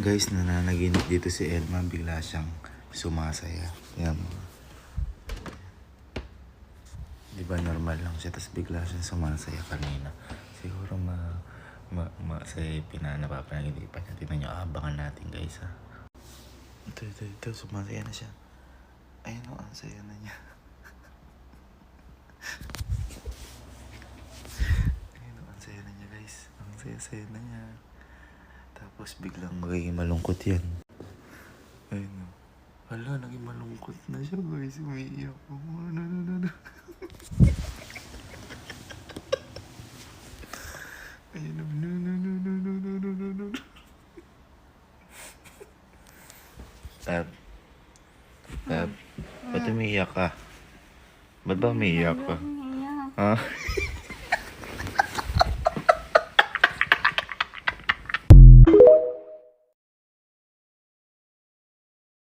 Guys, nananaginip dito si Elma. Bigla siyang sumasaya. Yan mo. Di ba normal lang siya, tapos bigla siyang sumasaya kanina. Siguro masaya napapanaginipan niya. Tignan niyo, abangan natin guys ha. Ito, sumasaya na siya. Ayun o, ang saya na niya. Ayun o, ang saya na niya guys. Ang saya-saya na niya. Tapos biglang magiging malungkot yan. Ayun o. Hala, naging malungkot na siya guys. Umiiyak po. Ano. Ayun o. No. Tab. Ba't umiiyak ka? Ba't ba umiiyak ka? Ha?